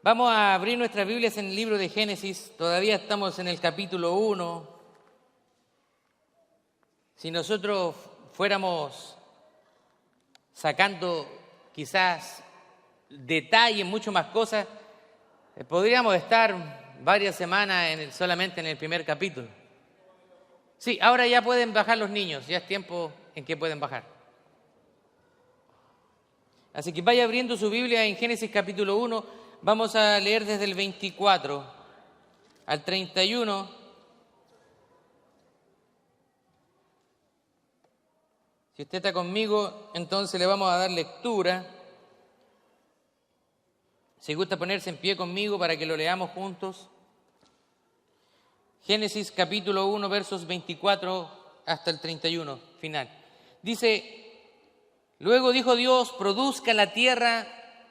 Vamos a abrir nuestras Biblias en el libro de Génesis. Todavía estamos en el capítulo 1. Si nosotros fuéramos sacando quizás detalles, mucho más cosas, podríamos estar varias semanas solamente en el primer capítulo. Sí, ahora ya pueden bajar los niños, ya es tiempo en que pueden bajar. Así que vaya abriendo su Biblia en Génesis capítulo 1. Vamos a leer desde el 24 al 31. Si usted está conmigo, entonces le vamos a dar lectura. Si gusta ponerse en pie conmigo para que lo leamos juntos. Génesis capítulo 1, versos 24 hasta el 31, final. Dice: Luego dijo Dios: produzca la tierra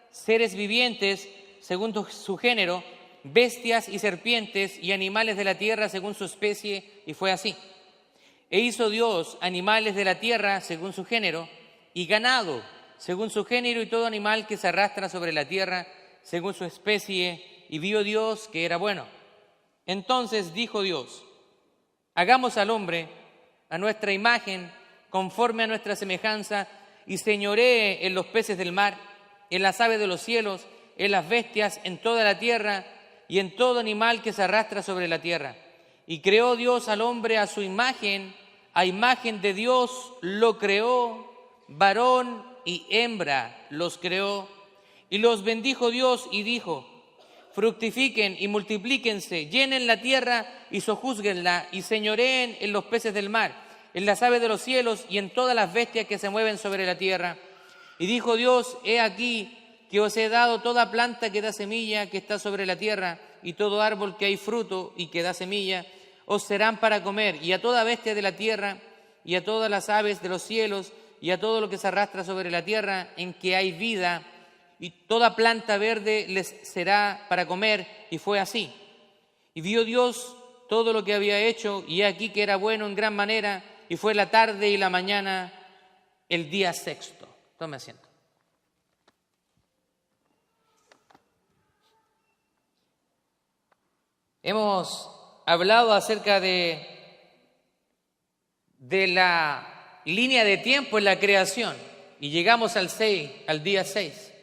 seres vivientes según su género, bestias y serpientes y animales de la tierra según su especie, y fue así. E hizo Dios animales de la tierra según su género, y ganado según su género, y todo animal que se arrastra sobre la tierra según su especie, y vio Dios que era bueno. Entonces dijo Dios: hagamos al hombre a nuestra imagen, conforme a nuestra semejanza, y señoree en los peces del mar, en las aves de los cielos, en las bestias, en toda la tierra, y en todo animal que se arrastra sobre la tierra. Y creó Dios al hombre a su imagen, a imagen de Dios lo creó, varón y hembra los creó. Y los bendijo Dios y dijo: fructifiquen y multiplíquense, llenen la tierra y sojúzguenla, y señoreen en los peces del mar, en las aves de los cielos y en todas las bestias que se mueven sobre la tierra. Y dijo Dios: he aquí que os he dado toda planta que da semilla que está sobre la tierra, y todo árbol que hay fruto y que da semilla, os serán para comer, y a toda bestia de la tierra, y a todas las aves de los cielos, y a todo lo que se arrastra sobre la tierra en que hay vida, y toda planta verde les será para comer. Y fue así. Y vio Dios todo lo que había hecho, y he aquí que era bueno en gran manera, y fue la tarde y la mañana el día sexto. Tome asiento. Hemos hablado acerca de la línea de tiempo en la creación y llegamos al día 6.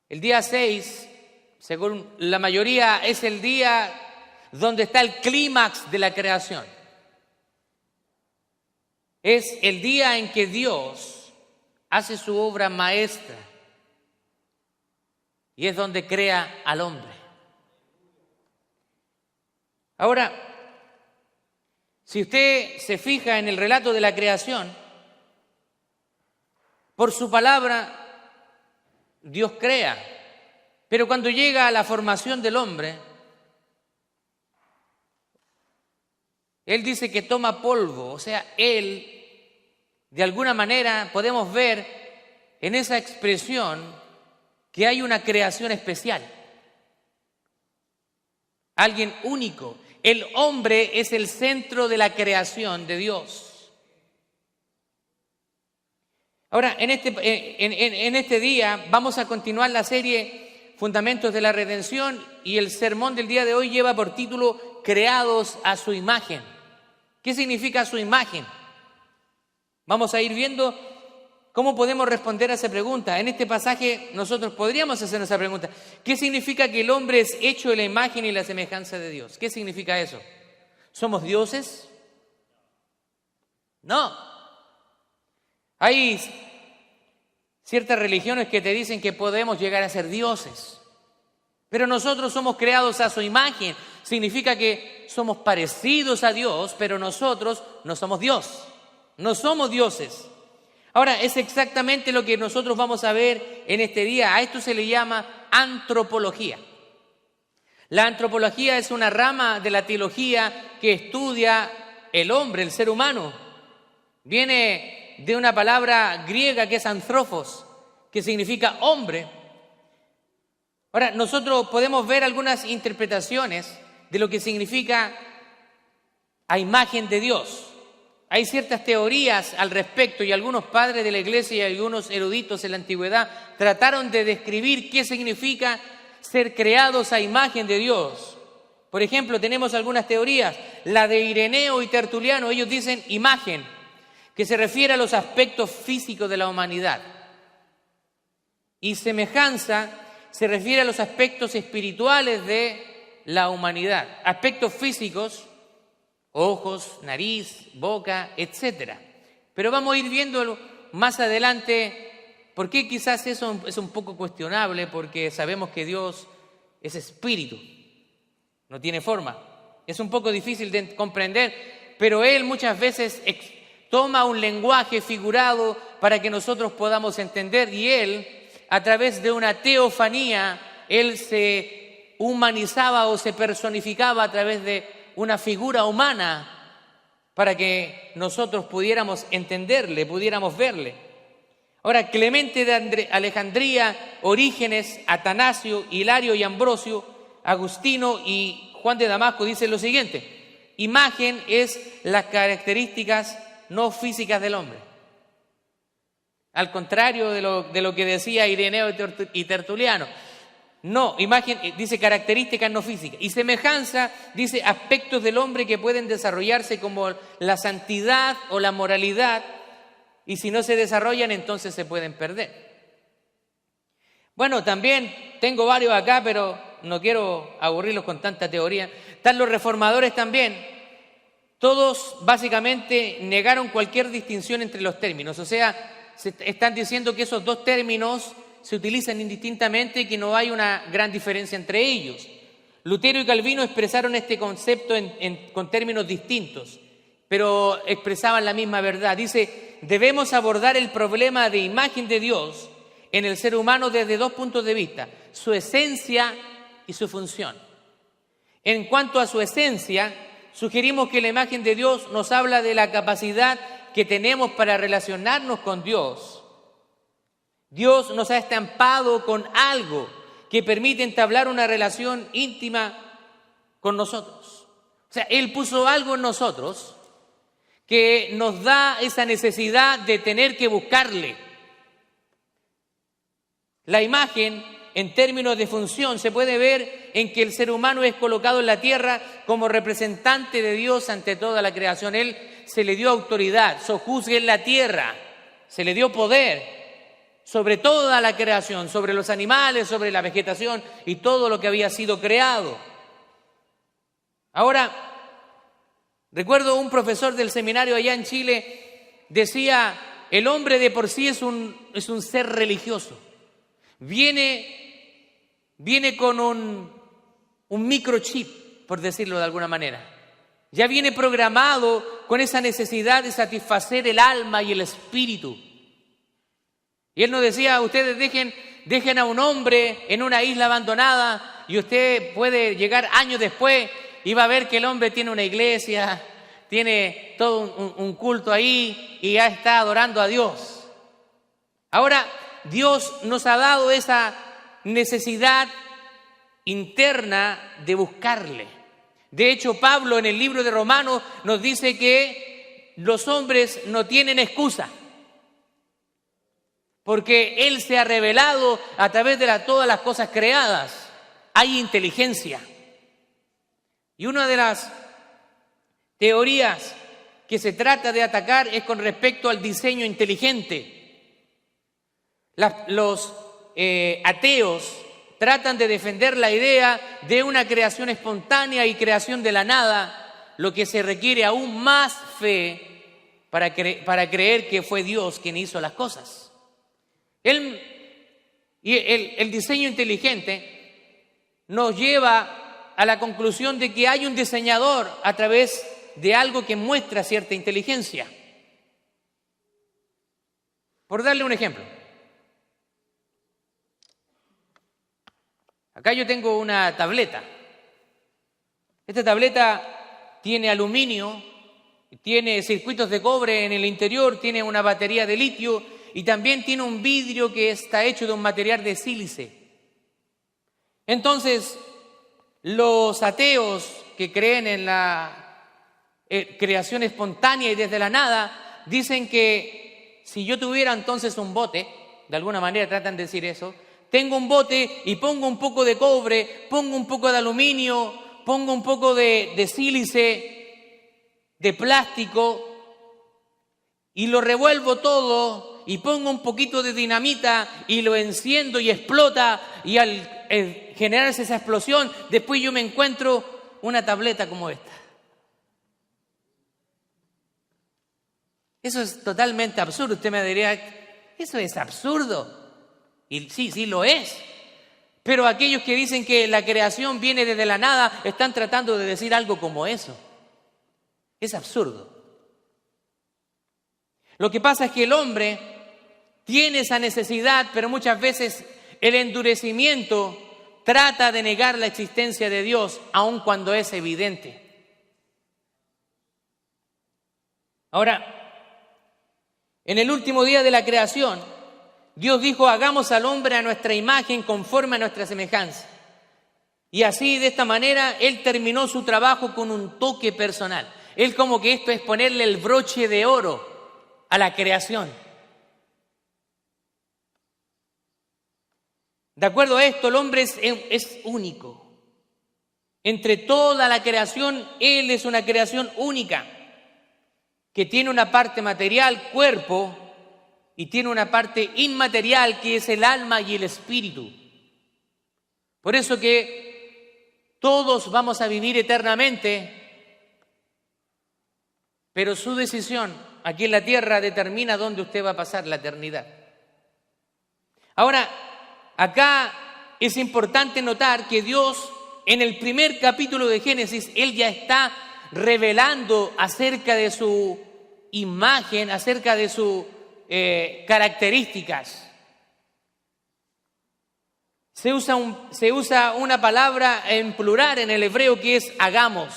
El día 6, según la mayoría, es el día donde está el clímax de la creación. Es el día en que Dios hace su obra maestra y es donde crea al hombre. Ahora, si usted se fija en el relato de la creación, por su palabra Dios crea, pero cuando llega a la formación del hombre, Él dice que toma polvo, o sea, Él, de alguna manera, podemos ver en esa expresión que hay una creación especial, alguien único. El hombre es el centro de la creación de Dios. Ahora, en este día vamos a continuar la serie Fundamentos de la Redención, y el sermón del día de hoy lleva por título Creados a su imagen. ¿Qué significa su imagen? Vamos a ir viendo cómo podemos responder a esa pregunta. En este pasaje nosotros podríamos hacer esa pregunta. ¿Qué significa que el hombre es hecho de la imagen y la semejanza de Dios? ¿Qué significa eso? ¿Somos dioses? No. Hay ciertas religiones que te dicen que podemos llegar a ser dioses, pero nosotros somos creados a su imagen. Significa que somos parecidos a Dios, pero nosotros no somos Dios, no somos dioses. Ahora, es exactamente lo que nosotros vamos a ver en este día. A esto se le llama antropología. La antropología es una rama de la teología que estudia el hombre, el ser humano. Viene de una palabra griega que es anthropos, que significa hombre. Ahora, nosotros podemos ver algunas interpretaciones de lo que significa a imagen de Dios. hay ciertas teorías al respecto y algunos padres de la iglesia y algunos eruditos en la antigüedad trataron de describir qué significa ser creados a imagen de Dios. Por ejemplo, tenemos algunas teorías, la de Ireneo y Tertuliano, ellos dicen imagen, que se refiere a los aspectos físicos de la humanidad. Y semejanza se refiere a los aspectos espirituales de la humanidad. Aspectos físicos, ojos, nariz, boca, etc. Pero vamos a ir viéndolo más adelante, porque quizás eso es un poco cuestionable, porque sabemos que Dios es espíritu, no tiene forma. Es un poco difícil de comprender, pero Él muchas veces toma un lenguaje figurado para que nosotros podamos entender, y Él, a través de una teofanía, Él se humanizaba o se personificaba a través de una figura humana para que nosotros pudiéramos entenderle, pudiéramos verle. Ahora, Clemente de Alejandría, Orígenes, Atanasio, Hilario y Ambrosio, Agustino y Juan de Damasco dicen lo siguiente: imagen es las características no físicas del hombre. Al contrario de lo que decía Ireneo y Tertuliano. No, imagen dice características no físicas. Y semejanza dice aspectos del hombre que pueden desarrollarse como la santidad o la moralidad, y si no se desarrollan entonces se pueden perder. Bueno, también tengo varios acá, pero no quiero aburrirlos con tanta teoría. Están los reformadores también. Todos básicamente negaron cualquier distinción entre los términos. O sea, están diciendo que esos dos términos se utilizan indistintamente y que no hay una gran diferencia entre ellos. Lutero y Calvino expresaron este concepto con términos distintos, pero expresaban la misma verdad. Dice, debemos abordar el problema de imagen de Dios en el ser humano desde dos puntos de vista: su esencia y su función. En cuanto a su esencia, sugerimos que la imagen de Dios nos habla de la capacidad que tenemos para relacionarnos con Dios. Dios nos ha estampado con algo que permite entablar una relación íntima con nosotros. O sea, Él puso algo en nosotros que nos da esa necesidad de tener que buscarle. La imagen, en términos de función, se puede ver en que el ser humano es colocado en la tierra como representante de Dios ante toda la creación. Él se le dio autoridad, sojuzga en la tierra, se le dio poder sobre toda la creación, sobre los animales, sobre la vegetación y todo lo que había sido creado. Ahora, recuerdo un profesor del seminario allá en Chile, decía, el hombre de por sí es un ser religioso. Viene con un microchip, por decirlo de alguna manera. Ya viene programado con esa necesidad de satisfacer el alma y el espíritu. Y él nos decía, ustedes dejen a un hombre en una isla abandonada y usted puede llegar años después y va a ver que el hombre tiene una iglesia, tiene todo un culto ahí y ya está adorando a Dios. Ahora, Dios nos ha dado esa necesidad interna de buscarle. De hecho, Pablo en el libro de Romanos nos dice que los hombres no tienen excusa, porque Él se ha revelado a través de todas las cosas creadas. Hay inteligencia. Y una de las teorías que se trata de atacar es con respecto al diseño inteligente. Los ateos tratan de defender la idea de una creación espontánea y creación de la nada, lo que se requiere aún más fe para creer que fue Dios quien hizo las cosas. El diseño inteligente nos lleva a la conclusión de que hay un diseñador a través de algo que muestra cierta inteligencia. Por darle un ejemplo, acá yo tengo una tableta. Esta tableta tiene aluminio, tiene circuitos de cobre en el interior, tiene una batería de litio y también tiene un vidrio que está hecho de un material de sílice. Entonces, los ateos que creen en creación espontánea y desde la nada, dicen que si yo tuviera entonces un bote, de alguna manera tratan de decir eso, tengo un bote y pongo un poco de cobre, pongo un poco de aluminio, pongo un poco de sílice, de plástico, y lo revuelvo todo y pongo un poquito de dinamita y lo enciendo y explota, y al generarse esa explosión, después yo me encuentro una tableta como esta. Eso es totalmente absurdo. Usted me diría, eso es absurdo. Y sí lo es. Pero aquellos que dicen que la creación viene desde la nada están tratando de decir algo como eso. Es absurdo. Lo que pasa es que el hombre tiene esa necesidad, pero muchas veces el endurecimiento trata de negar la existencia de Dios, aun cuando es evidente. Ahora, en el último día de la creación, Dios dijo: hagamos al hombre a nuestra imagen, conforme a nuestra semejanza. Y así, de esta manera, Él terminó su trabajo con un toque personal. Él como que esto es ponerle el broche de oro a la creación. De acuerdo a esto, el hombre es único. Entre toda la creación, Él es una creación única, que tiene una parte material, cuerpo, y tiene una parte inmaterial, que es el alma y el espíritu. Por eso que todos vamos a vivir eternamente, pero su decisión aquí en la tierra determina dónde usted va a pasar la eternidad. Ahora, acá es importante notar que Dios, en el primer capítulo de Génesis, Él ya está revelando acerca de su imagen, acerca de sus características. Se usa una palabra en plural en el hebreo que es hagamos.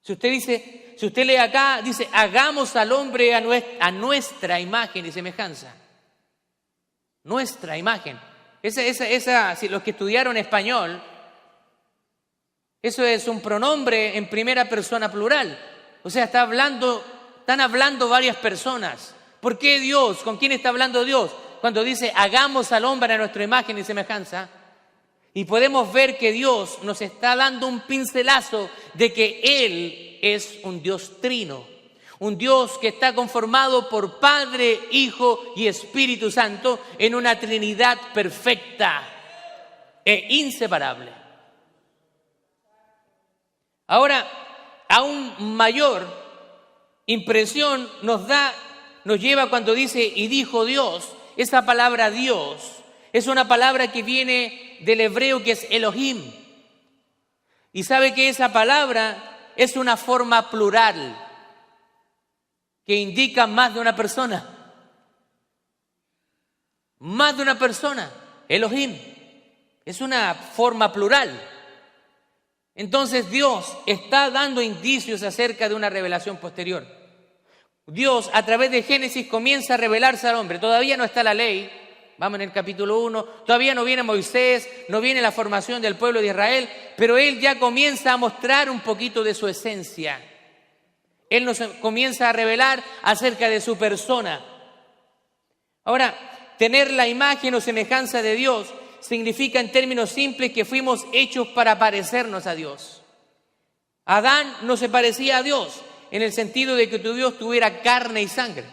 Si usted lee acá, dice hagamos al hombre a nuestra imagen y semejanza. Nuestra imagen. Si los que estudiaron español, eso es un pronombre en primera persona plural. O sea, están hablando varias personas. ¿Por qué Dios? ¿Con quién está hablando Dios? Cuando dice hagamos al hombre a nuestra imagen y semejanza. Y podemos ver que Dios nos está dando un pincelazo de que Él es un Dios trino. Un Dios que está conformado por Padre, Hijo y Espíritu Santo en una Trinidad perfecta e inseparable. Ahora, aún mayor impresión nos lleva cuando dice y dijo Dios. Esa palabra Dios es una palabra que viene del hebreo que es Elohim. Y sabe que esa palabra es una forma plural que indica más de una persona. Más de una persona. Elohim. Es una forma plural. Entonces Dios está dando indicios acerca de una revelación posterior. Dios a través de Génesis comienza a revelarse al hombre. Todavía no está la ley. Vamos en el capítulo 1. Todavía no viene Moisés, no viene la formación del pueblo de Israel, pero Él ya comienza a mostrar un poquito de su esencia. Él nos comienza a revelar acerca de su persona. Ahora, tener la imagen o semejanza de Dios significa en términos simples que fuimos hechos para parecernos a Dios. Adán no se parecía a Dios en el sentido de que Dios tuviera carne y sangre,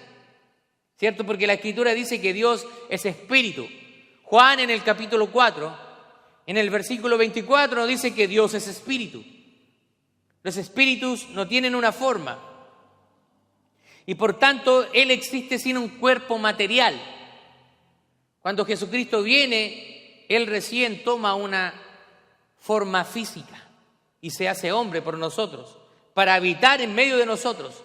¿cierto? Porque la Escritura dice que Dios es espíritu. Juan en el capítulo 4, en el versículo 24 nos dice que Dios es espíritu. Los espíritus no tienen una forma y por tanto Él existe sin un cuerpo material. Cuando Jesucristo viene, Él recién toma una forma física y se hace hombre por nosotros, para habitar en medio de nosotros.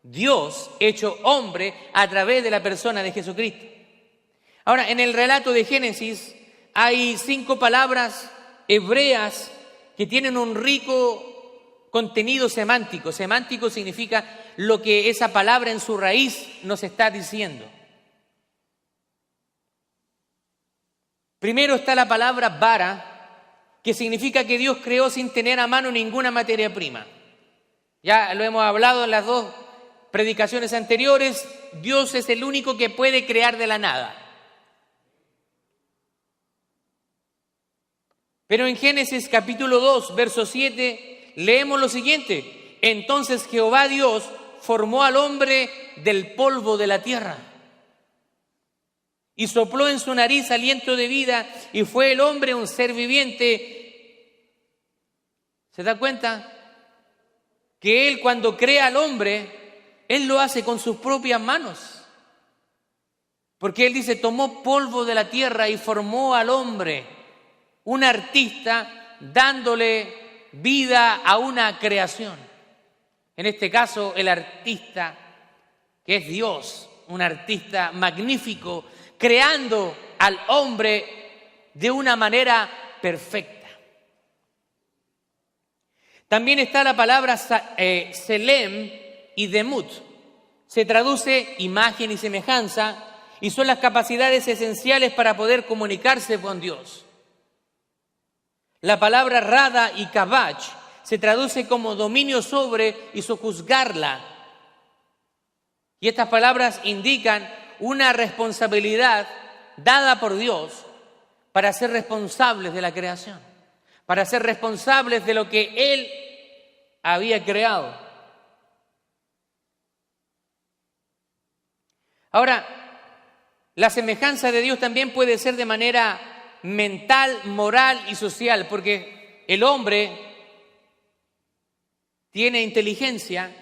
Dios hecho hombre a través de la persona de Jesucristo. Ahora, en el relato de Génesis hay 5 palabras hebreas que tienen un rico contenido semántico. Semántico significa lo que esa palabra en su raíz nos está diciendo. Primero está la palabra bara, que significa que Dios creó sin tener a mano ninguna materia prima. Ya lo hemos hablado en las dos predicaciones anteriores. Dios es el único que puede crear de la nada. Pero en Génesis capítulo 2, verso 7, leemos lo siguiente. Entonces Jehová Dios formó al hombre del polvo de la tierra y sopló en su nariz aliento de vida, y fue el hombre un ser viviente. ¿Se da cuenta? Que Él, cuando crea al hombre, Él lo hace con sus propias manos. Porque Él dice, tomó polvo de la tierra y formó al hombre, un artista, dándole vida a una creación. En este caso, el artista, que es Dios, un artista magnífico, creando al hombre de una manera perfecta. También está la palabra Selem y Demut. Se traduce imagen y semejanza, y son las capacidades esenciales para poder comunicarse con Dios. La palabra Rada y Kabach se traduce como dominio sobre y sojuzgarla. Y estas palabras indican una responsabilidad dada por Dios para ser responsables de la creación, para ser responsables de lo que Él había creado. Ahora, la semejanza de Dios también puede ser de manera mental, moral y social, porque el hombre tiene inteligencia.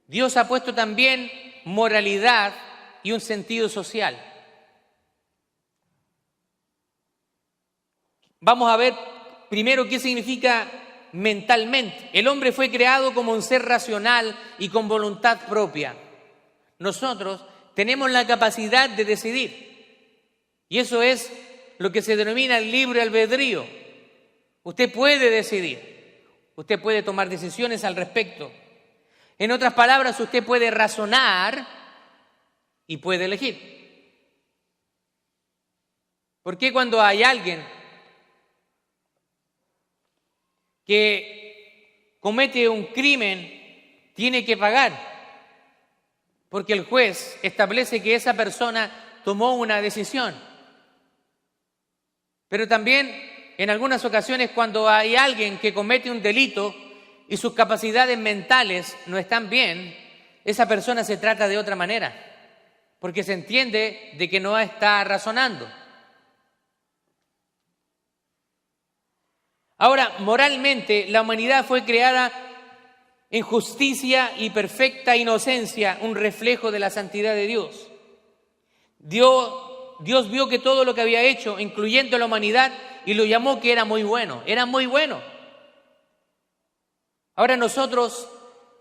Dios ha puesto también moralidad y un sentido social. Vamos a ver primero qué significa mentalmente. El hombre fue creado como un ser racional y con voluntad propia. Nosotros tenemos la capacidad de decidir, y eso es lo que se denomina el libre albedrío. Usted puede decidir, usted puede tomar decisiones al respecto. En otras palabras, usted puede razonar y puede elegir. ¿Por qué cuando hay alguien que comete un crimen tiene que pagar? Porque el juez establece que esa persona tomó una decisión. Pero también en algunas ocasiones, cuando hay alguien que comete un delito y sus capacidades mentales no están bien, esa persona se trata de otra manera, porque se entiende de que no está razonando. Ahora, moralmente, la humanidad fue creada en justicia y perfecta inocencia, un reflejo de la santidad de Dios. Dios vio que todo lo que había hecho, incluyendo la humanidad, y lo llamó que era muy bueno. Era muy bueno. Ahora nosotros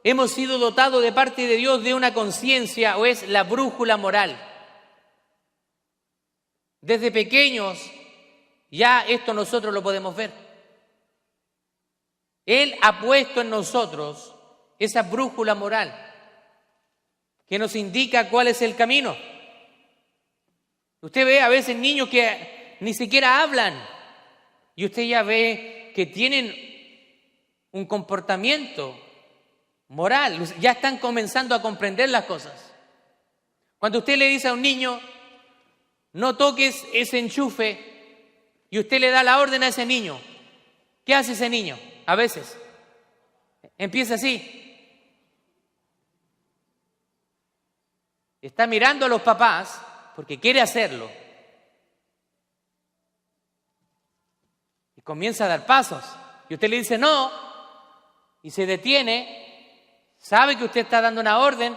hemos sido dotados de parte de Dios de una conciencia, o es la brújula moral. Desde pequeños ya esto nosotros lo podemos ver. Él ha puesto en nosotros esa brújula moral que nos indica cuál es el camino. Usted ve a veces niños que ni siquiera hablan y usted ya ve que tienen un comportamiento moral, ya están comenzando a comprender las cosas. Cuando usted le dice a un niño, no toques ese enchufe, y usted le da la orden a ese niño, ¿qué hace ese niño? A veces empieza así. Está mirando a los papás porque quiere hacerlo. Y comienza a dar pasos. Y usted le dice no, y se detiene, sabe que usted está dando una orden,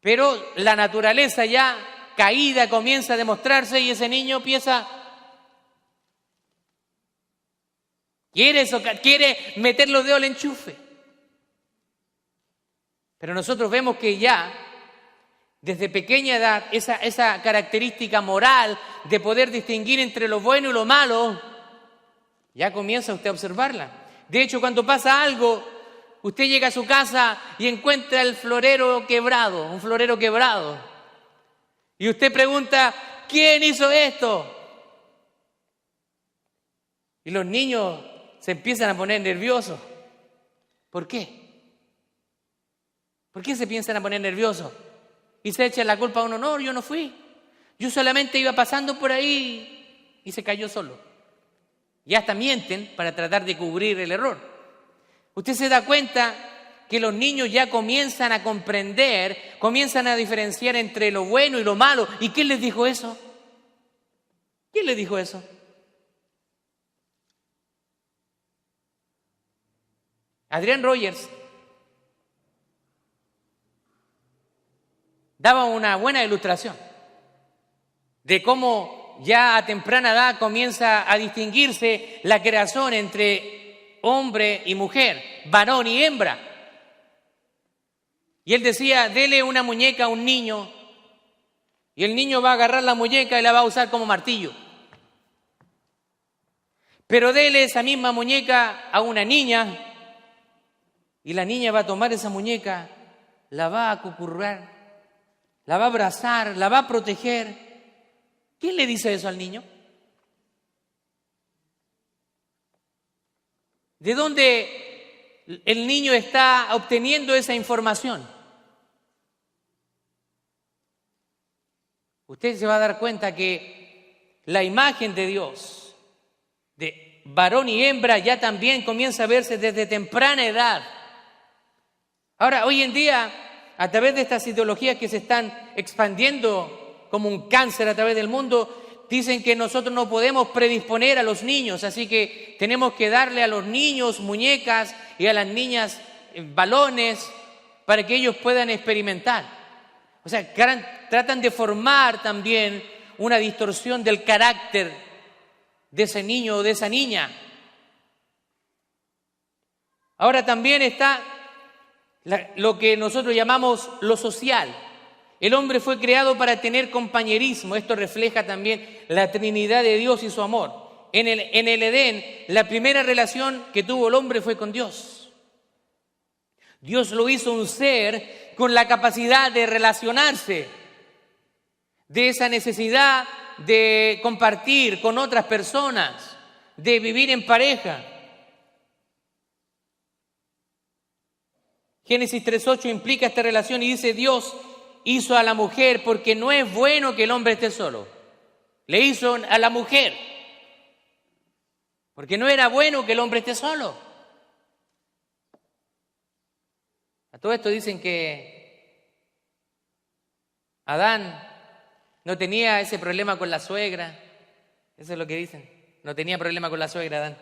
pero la naturaleza ya caída comienza a demostrarse y ese niño empieza, quiere meter los dedos al enchufe. Pero nosotros vemos que ya, desde pequeña edad, esa característica moral de poder distinguir entre lo bueno y lo malo, ya comienza usted a observarla. De hecho, cuando pasa algo, usted llega a su casa y encuentra el florero quebrado, un florero quebrado. Y usted pregunta, ¿quién hizo esto? Y los niños se empiezan a poner nerviosos. ¿Por qué? ¿Por qué se piensan a poner nerviosos? Y se echan la culpa a uno. No, yo no fui. Yo solamente iba pasando por ahí y se cayó solo. Y hasta mienten para tratar de cubrir el error. Usted se da cuenta que los niños ya comienzan a comprender, comienzan a diferenciar entre lo bueno y lo malo. ¿Y quién les dijo eso? ¿Quién les dijo eso? Adrian Rogers daba una buena ilustración de cómo ya a temprana edad comienza a distinguirse la creación entre hombre y mujer, varón y hembra. Y él decía, dele una muñeca a un niño y el niño va a agarrar la muñeca y la va a usar como martillo. Pero dele esa misma muñeca a una niña y la niña va a tomar esa muñeca, la va a acucurrar, la va a abrazar, la va a proteger. ¿Quién le dice eso al niño? ¿De dónde el niño está obteniendo esa información? Usted se va a dar cuenta que la imagen de Dios, de varón y hembra, ya también comienza a verse desde temprana edad. Ahora, hoy en día, a través de estas ideologías que se están expandiendo como un cáncer a través del mundo, dicen que nosotros no podemos predisponer a los niños, así que tenemos que darle a los niños muñecas y a las niñas balones para que ellos puedan experimentar. O sea, tratan de formar también una distorsión del carácter de ese niño o de esa niña. Ahora también está lo que nosotros llamamos lo social. El hombre fue creado para tener compañerismo. Esto refleja también la Trinidad de Dios y su amor. En el Edén, la primera relación que tuvo el hombre fue con Dios. Dios lo hizo un ser con la capacidad de relacionarse, de esa necesidad de compartir con otras personas, de vivir en pareja. Génesis 3:8 implica esta relación y dice, Dios hizo a la mujer porque no es bueno que el hombre esté solo. Le hizo a la mujer porque no era bueno que el hombre esté solo. A todo esto dicen que Adán no tenía ese problema con la suegra. Eso es lo que dicen. No tenía problema con la suegra, Adán.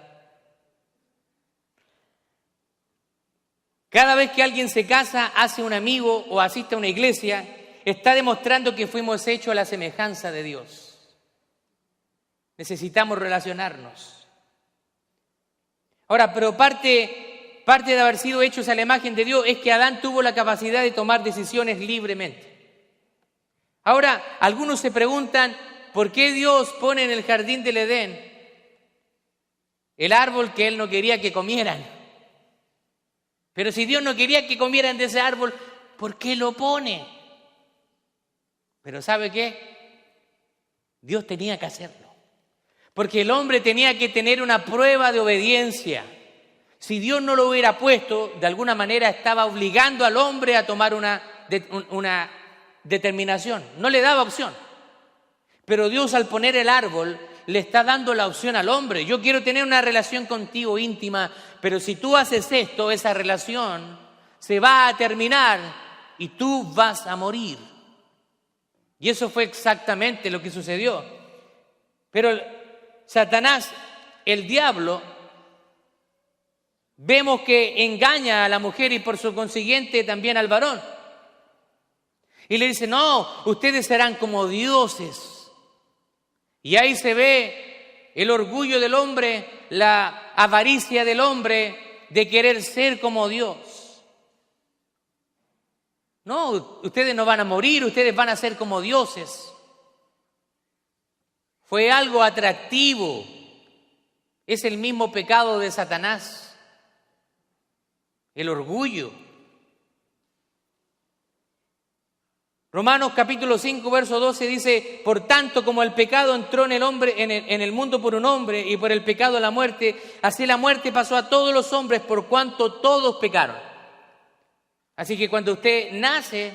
Cada vez que alguien se casa, hace un amigo o asiste a una iglesia, está demostrando que fuimos hechos a la semejanza de Dios. Necesitamos relacionarnos. Ahora, pero parte de haber sido hechos a la imagen de Dios es que Adán tuvo la capacidad de tomar decisiones libremente. Ahora, algunos se preguntan, ¿por qué Dios pone en el jardín del Edén el árbol que Él no quería que comieran? Pero si Dios no quería que comieran de ese árbol, ¿por qué lo pone? Pero ¿sabe qué? Dios tenía que hacerlo. Porque el hombre tenía que tener una prueba de obediencia. Si Dios no lo hubiera puesto, de alguna manera estaba obligando al hombre a tomar una determinación. No le daba opción. Pero Dios, al poner el árbol, le está dando la opción al hombre. Yo quiero tener una relación contigo íntima, pero si tú haces esto, esa relación se va a terminar y tú vas a morir. Y eso fue exactamente lo que sucedió. Pero Satanás, el diablo, vemos que engaña a la mujer y por su consiguiente también al varón. Y le dice, no, ustedes serán como dioses. Y ahí se ve el orgullo del hombre, la avaricia del hombre de querer ser como Dios. No, ustedes no van a morir, ustedes van a ser como dioses. Fue algo atractivo. Es el mismo pecado de Satanás. El orgullo. Romanos capítulo 5, verso 12 dice, por tanto, como el pecado entró en el hombre, en el mundo por un hombre, y por el pecado la muerte, así la muerte pasó a todos los hombres por cuanto todos pecaron. Así que cuando usted nace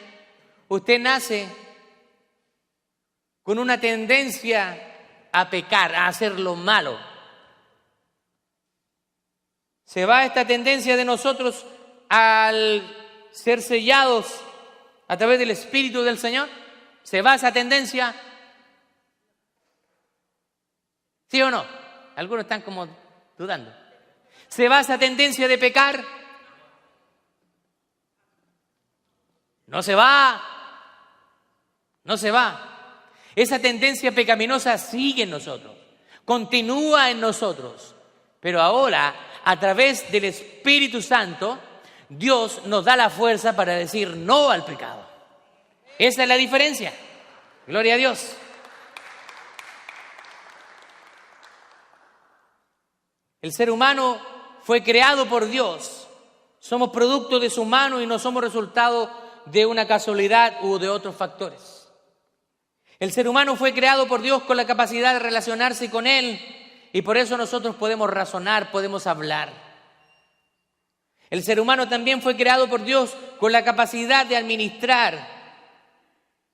con una tendencia a pecar, a hacer lo malo. Se va esta tendencia de nosotros al ser sellados a través del Espíritu del Señor. ¿Se va esa tendencia? ¿Sí o no? Algunos están como dudando. ¿Se va esa tendencia de pecar? No se va. No se va. Esa tendencia pecaminosa sigue en nosotros, continúa en nosotros. Pero ahora, a través del Espíritu Santo, Dios nos da la fuerza para decir no al pecado. Esa es la diferencia. Gloria a Dios. El ser humano fue creado por Dios. Somos producto de su mano y no somos resultado de una casualidad u de otros factores. El ser humano fue creado por Dios con la capacidad de relacionarse con Él y por eso nosotros podemos razonar, podemos hablar. El ser humano también fue creado por Dios con la capacidad de administrar,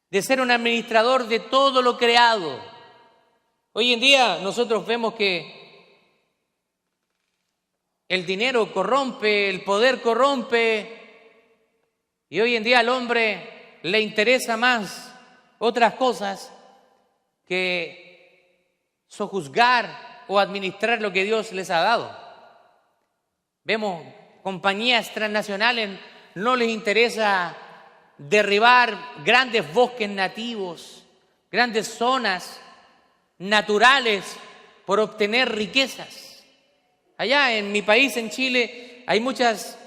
de ser un administrador de todo lo creado. Hoy en día nosotros vemos que el dinero corrompe, el poder corrompe y hoy en día al hombre le interesa más otras cosas que sojuzgar o administrar lo que Dios les ha dado. Vemos compañías transnacionales, no les interesa derribar grandes bosques nativos, grandes zonas naturales por obtener riquezas. Allá en mi país, en Chile, hay muchas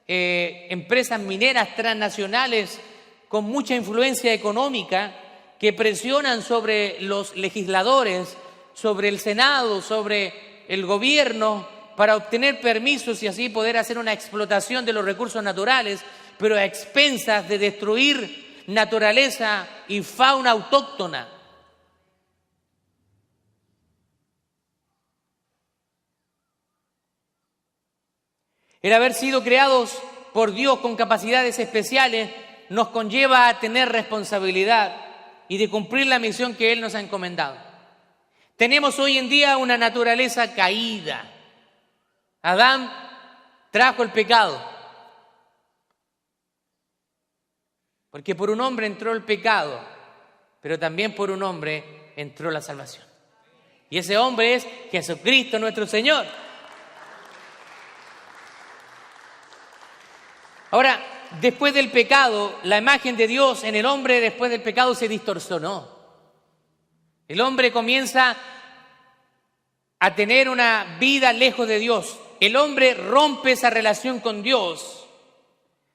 empresas mineras transnacionales con mucha influencia económica que presionan sobre los legisladores, sobre el Senado, sobre el gobierno para obtener permisos y así poder hacer una explotación de los recursos naturales, pero a expensas de destruir naturaleza y fauna autóctona. El haber sido creados por Dios con capacidades especiales nos conlleva a tener responsabilidad y de cumplir la misión que Él nos ha encomendado. Tenemos hoy en día una naturaleza caída. Adán trajo el pecado, porque por un hombre entró el pecado, pero también por un hombre entró la salvación. Y ese hombre es Jesucristo nuestro Señor. Ahora, después del pecado, la imagen de Dios en el hombre después del pecado se distorsionó. El hombre comienza a tener una vida lejos de Dios. El hombre rompe esa relación con Dios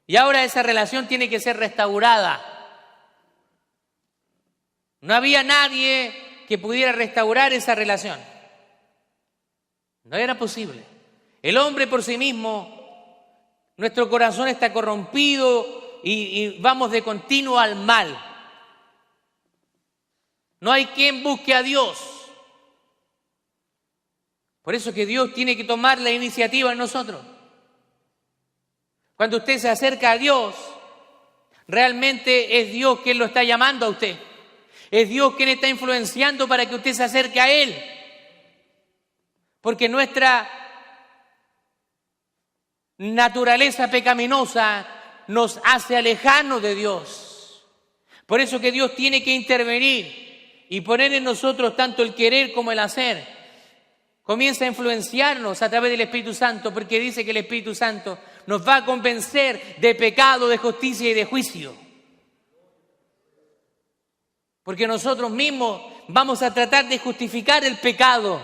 y ahora esa relación tiene que ser restaurada. No había nadie que pudiera restaurar esa relación. No era posible. El hombre por sí mismo, nuestro corazón está corrompido y vamos de continuo al mal. No hay quien busque a Dios. Por eso que Dios tiene que tomar la iniciativa en nosotros. Cuando usted se acerca a Dios, realmente es Dios quien lo está llamando a usted. Es Dios quien está influenciando para que usted se acerque a Él. Porque nuestra naturaleza pecaminosa nos hace alejarnos de Dios. Por eso que Dios tiene que intervenir y poner en nosotros tanto el querer como el hacer. Comienza a influenciarnos a través del Espíritu Santo, porque dice que el Espíritu Santo nos va a convencer de pecado, de justicia y de juicio. Porque nosotros mismos vamos a tratar de justificar el pecado.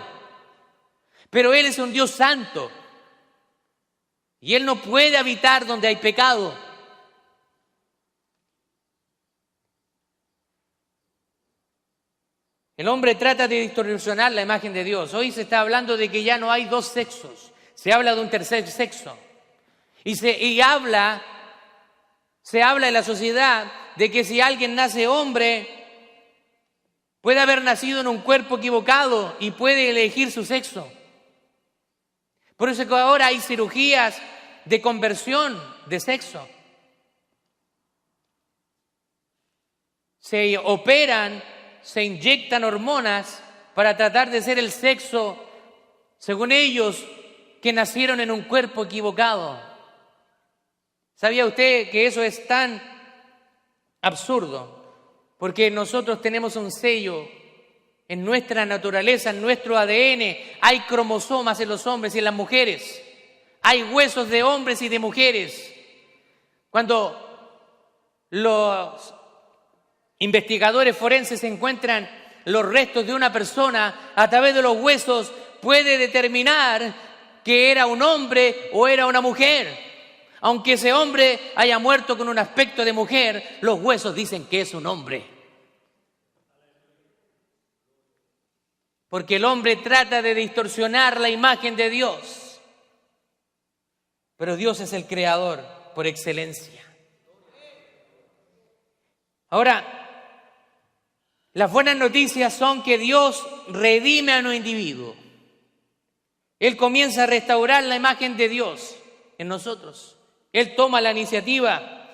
Pero Él es un Dios santo. Y Él no puede habitar donde hay pecado. El hombre trata de distorsionar la imagen de Dios. Hoy se está hablando de que ya no hay dos sexos. Se habla de un tercer sexo. Se habla en la sociedad de que si alguien nace hombre, puede haber nacido en un cuerpo equivocado y puede elegir su sexo. Por eso que ahora hay cirugías de conversión de sexo. se operan, se inyectan hormonas para tratar de ser el sexo, según ellos, que nacieron en un cuerpo equivocado. ¿Sabía usted que eso es tan absurdo? Porque nosotros tenemos un sello en nuestra naturaleza, en nuestro ADN. Hay cromosomas en los hombres y en las mujeres. Hay huesos de hombres y de mujeres. Cuando los investigadores forenses encuentran los restos de una persona, a través de los huesos puede determinar que era un hombre o era una mujer. Aunque ese hombre haya muerto con un aspecto de mujer, los huesos dicen que es un hombre. Porque el hombre trata de distorsionar la imagen de Dios. Pero Dios es el creador por excelencia. Ahora, las buenas noticias son que Dios redime a un individuo. Él comienza a restaurar la imagen de Dios en nosotros. Él toma la iniciativa.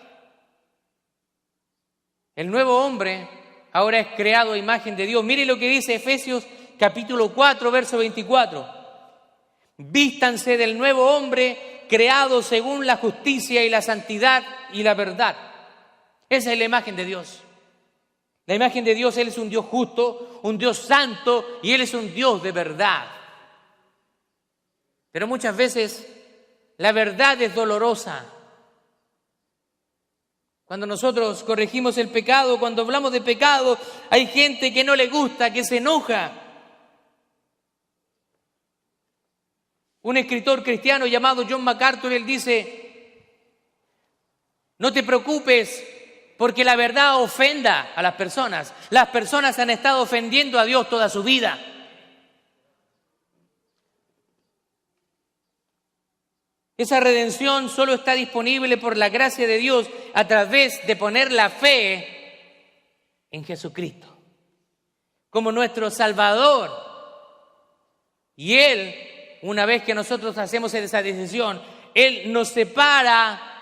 El nuevo hombre ahora es creado a imagen de Dios. Mire lo que dice Efesios capítulo 4, verso 24. Vístanse del nuevo hombre creado según la justicia y la santidad y la verdad. Esa es la imagen de Dios. La imagen de Dios, Él es un Dios justo, un Dios santo y Él es un Dios de verdad. Pero muchas veces la verdad es dolorosa. Cuando nosotros corregimos el pecado, cuando hablamos de pecado, hay gente que no le gusta, que se enoja. Un escritor cristiano llamado John MacArthur, él dice: no te preocupes porque la verdad ofenda a las personas. Las personas han estado ofendiendo a Dios toda su vida. Esa redención solo está disponible por la gracia de Dios a través de poner la fe en Jesucristo como nuestro Salvador. Y Él, una vez que nosotros hacemos esa decisión, Él nos separa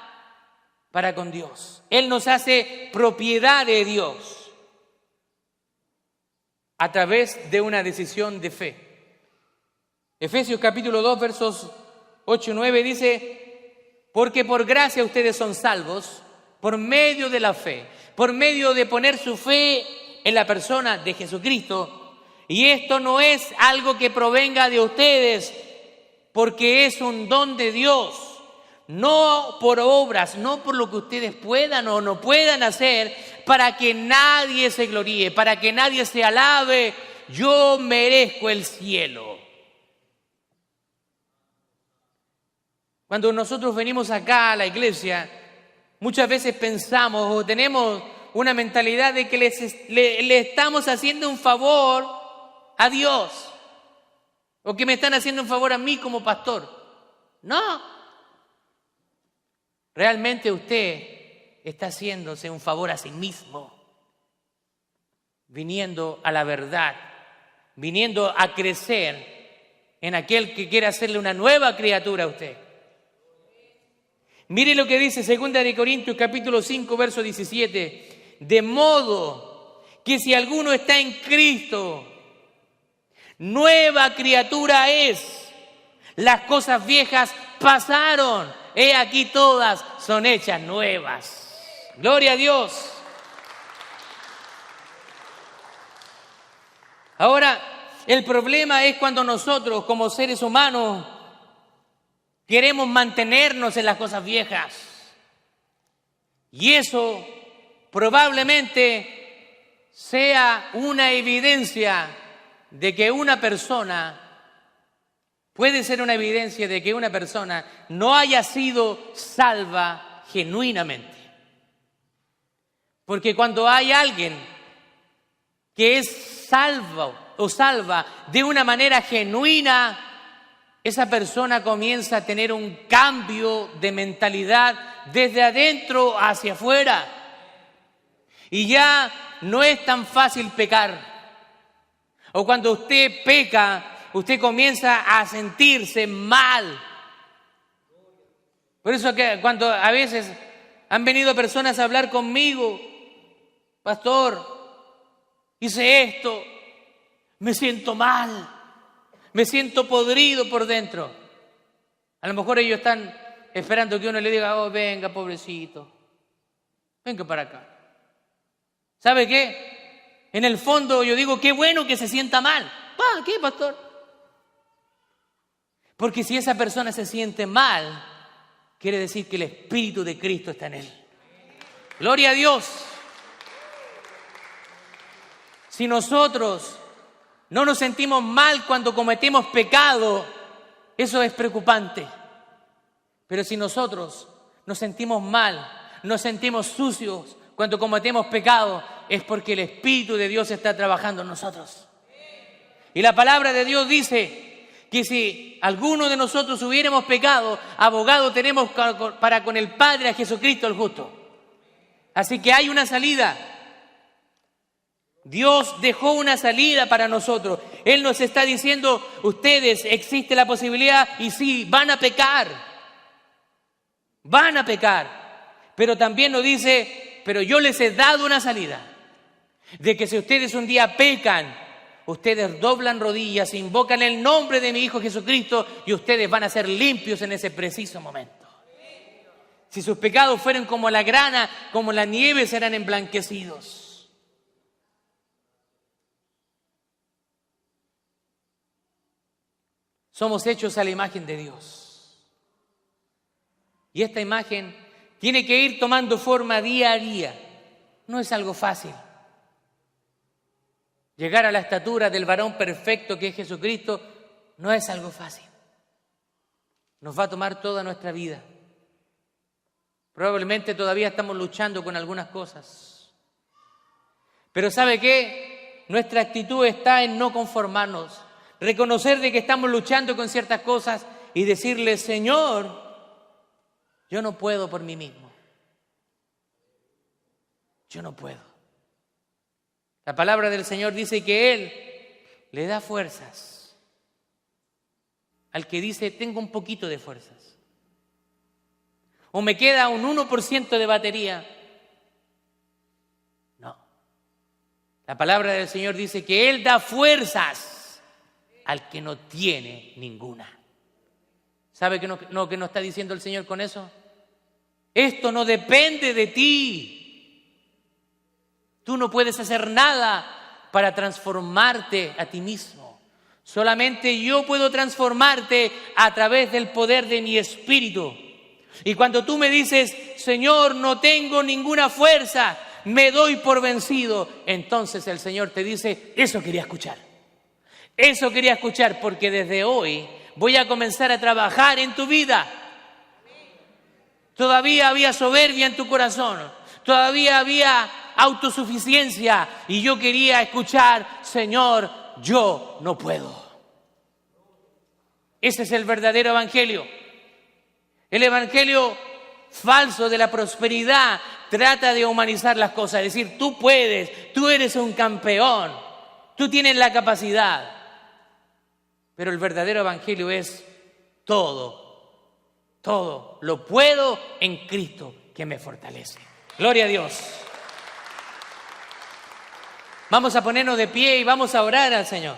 para con Dios. Él nos hace propiedad de Dios a través de una decisión de fe. Efesios capítulo 2, versos 8 y 9 dice: porque por gracia ustedes son salvos por medio de la fe, por medio de poner su fe en la persona de Jesucristo. Y esto no es algo que provenga de ustedes, porque es un don de Dios. No por obras, no por lo que ustedes puedan o no puedan hacer, para que nadie se gloríe, para que nadie se alabe. Yo merezco el cielo. Cuando nosotros venimos acá a la iglesia, muchas veces pensamos o tenemos una mentalidad de que le estamos haciendo un favor a Dios, o que me están haciendo un favor a mí como pastor. No. Realmente usted está haciéndose un favor a sí mismo, viniendo a la verdad, viniendo a crecer en aquel que quiere hacerle una nueva criatura a usted. Mire lo que dice 2 de Corintios capítulo 5, verso 17. De modo que si alguno está en Cristo, nueva criatura es. Las cosas viejas pasaron, he aquí todas son hechas nuevas. Gloria a Dios. Ahora, el problema es cuando nosotros como seres humanos queremos mantenernos en las cosas viejas. Y eso probablemente sea una evidencia de que una persona, puede ser una evidencia de que una persona no haya sido salva genuinamente. Porque cuando hay alguien que es salvo o salva de una manera genuina, esa persona comienza a tener un cambio de mentalidad desde adentro hacia afuera. Y ya no es tan fácil pecar. O cuando usted peca, usted comienza a sentirse mal. Por eso que cuando a veces han venido personas a hablar conmigo pastor, hice esto, me siento mal, me siento podrido por dentro. A lo mejor ellos están esperando que uno le diga, oh, venga, pobrecito, venga para acá. ¿Sabe qué? En el fondo yo digo, qué bueno que se sienta mal. ¿Para qué, pastor? Porque si esa persona se siente mal, quiere decir que el Espíritu de Cristo está en él. Gloria a Dios. Si nosotros no nos sentimos mal cuando cometemos pecado, eso es preocupante. Pero si nosotros nos sentimos mal, nos sentimos sucios cuando cometemos pecado, es porque el Espíritu de Dios está trabajando en nosotros. Y la palabra de Dios dice que si alguno de nosotros hubiéramos pecado, abogado tenemos para con el Padre a Jesucristo el justo. Así que hay una salida. Dios dejó una salida para nosotros. Él nos está diciendo, ustedes, existe la posibilidad y sí, van a pecar. Van a pecar. Pero también nos dice, pero yo les he dado una salida. De que si ustedes un día pecan, ustedes doblan rodillas, invocan el nombre de mi Hijo Jesucristo y ustedes van a ser limpios en ese preciso momento. Si sus pecados fueran como la grana, como la nieve, serán emblanquecidos. Somos hechos a la imagen de Dios. Y esta imagen tiene que ir tomando forma día a día. No es algo fácil. Llegar a la estatura del varón perfecto que es Jesucristo no es algo fácil. Nos va a tomar toda nuestra vida. Probablemente todavía estamos luchando con algunas cosas. Pero ¿sabe qué? Nuestra actitud está en no conformarnos. Reconocer de que estamos luchando con ciertas cosas y decirle, Señor, yo no puedo por mí mismo. Yo no puedo. La palabra del Señor dice que Él le da fuerzas al que dice, tengo un poquito de fuerzas. O me queda un 1% de batería. No. La palabra del Señor dice que Él da fuerzas al que no tiene ninguna. ¿Sabe qué nos está diciendo el Señor con eso? Esto no depende de ti. Tú no puedes hacer nada para transformarte a ti mismo. Solamente yo puedo transformarte a través del poder de mi Espíritu. Y cuando tú me dices, Señor, no tengo ninguna fuerza, me doy por vencido, entonces el Señor te dice, eso quería escuchar. Eso quería escuchar porque desde hoy voy a comenzar a trabajar en tu vida. Todavía había soberbia en tu corazón, todavía había autosuficiencia y yo quería escuchar, Señor, yo no puedo. Ese es el verdadero evangelio. El evangelio falso de la prosperidad trata de humanizar las cosas, es decir, tú puedes, tú eres un campeón, tú tienes la capacidad. Pero el verdadero evangelio es todo lo puedo en Cristo que me fortalece. Gloria a Dios. Vamos a ponernos de pie y vamos a orar al Señor.